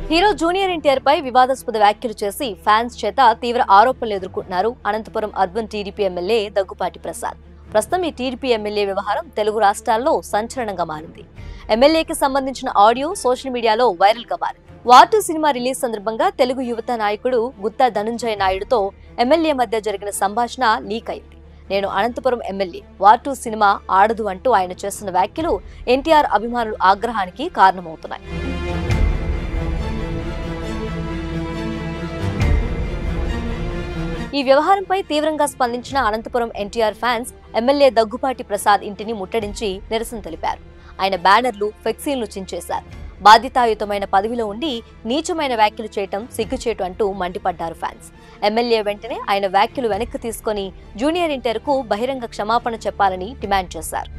Hero junior NTR పై వివాదాస్పద వ్యాఖ్యలు చేసి ఫ్యాన్స్ చేత తీవ్ర ఆరోపణలు ఎదుర్కొంటున్నారు Anantapuram urban TDP MLA Daggubati Prasad. ప్రస్తుతం ఈ టీడీపీ ఎమ్మెల్యే వ్యవహారం తెలుగు రాష్ట్రాల్లో సంచలనంగా మారింది. ఎమ్మెల్యేకి సంబంధించిన ఆడియో సోషల్ మీడియాలో వైరల్ గా మారింది. వార్ 2 సినిమా రిలీజ్ సందర్భంగా తెలుగు యువత నాయకుడు గుత్తా ధనంజయ నాయుడుతో ఎమ్మెల్యే మధ్య జరిగిన సంభాషణ లీక్ అయింది. నేను అనంతపురం ఎమ్మెల్యే, వార్ 2 సినిమా ఆడదు అంటూ ఆయన చేస్తున్న వ్యాఖ్యలు ఎన్టీఆర్ అభిమానుల ఆగ్రహానికి కారణమవుతున్నాయి. ఈ వ్యవహారంపై తీవ్రంగా స్పందించిన అనంతపురం ఎన్టీఆర్ ఫ్యాన్స్ ఎమ్మెల్యే దగ్గుపాటి ప్రసాద్ ఇంటిని ముట్టడించి నిరసన తెలిపారు. ఆయన బ్యానర్లు, ఫ్లెక్సీలను చించేశారు. బాధ్యతాయుతమైన పదవిలో ఉండి నీచమైన వ్యాఖ్యలు చేయటం సిగ్గుచేటు అంటూ మండిపడ్డారు ఫ్యాన్స్. ఎమ్మెల్యే వెంటనే ఆయన వ్యాఖ్యలు వెనక్కి తీసుకుని జూనియర్ ఎన్టీఆర్కు బహిరంగ క్షమాపణ చెప్పాలని డిమాండ్ చేశారు.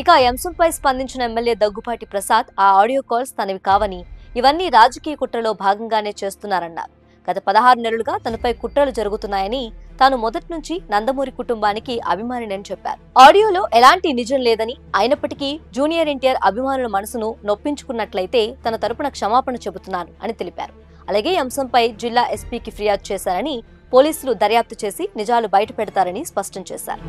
ఇక ఈ అంశంపై స్పందించిన ఎమ్మెల్యే దగ్గుపాటి ప్రసాద్ ఆ ఆడియో కాల్స్ తనవి కావని, ఇవన్నీ రాజకీయ కుట్రలో భాగంగానే చేస్తున్నారన్నారు. గత 16 నెలలుగా తనపై కుట్రలు జరుగుతున్నాయని, తాను మొదటి నుంచి నందమూరి కుటుంబానికి అభిమానినని చెప్పారు. ఆడియోలో ఎలాంటి నిజం లేదని, అయినప్పటికీ జూనియర్ ఎన్టీఆర్ అభిమానుల మనసును నొప్పించుకున్నట్లయితే తన తరపున క్షమాపణ చెబుతున్నాను అని తెలిపారు. అలాగే ఈ అంశంపై జిల్లా ఎస్పీకి ఫిర్యాదు చేశారని, పోలీసులు దర్యాప్తు చేసి నిజాలు బయట పెడతారని స్పష్టం చేశారు.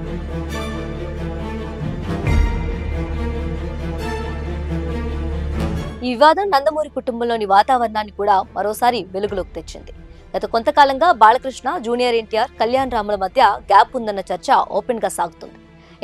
ఈ వివాదం నందమూరి కుటుంబంలోని వాతావరణాన్ని కూడా మరోసారి వెలుగులోకి తెచ్చింది. గత కొంతకాలంగా బాలకృష్ణ, జూనియర్ ఎన్టీఆర్, కళ్యాణ్ రాముల మధ్య గ్యాప్ ఉందన్న చర్చ ఓపెన్ గా సాగుతుంది.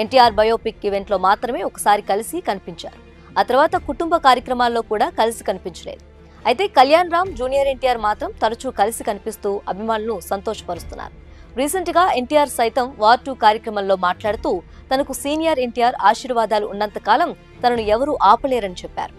ఎన్టీఆర్ బయోపిక్ ఈవెంట్ లో మాత్రమే ఒకసారి కలిసి కనిపించారు. ఆ తర్వాత కుటుంబ కార్యక్రమాల్లో కూడా కలిసి కనిపించలేదు. అయితే కళ్యాణ్ రామ్, జూనియర్ ఎన్టీఆర్ మాత్రం తరచూ కలిసి కనిపిస్తూ అభిమానులను సంతోషపరుస్తున్నారు. రీసెంట్ గా ఎన్టీఆర్ సైతం వార్ 2 కార్యక్రమంలో మాట్లాడుతూ తనకు సీనియర్ ఎన్టీఆర్ ఆశీర్వాదాలు ఉన్నంత కాలం తనను ఎవరూ ఆపలేరని చెప్పారు.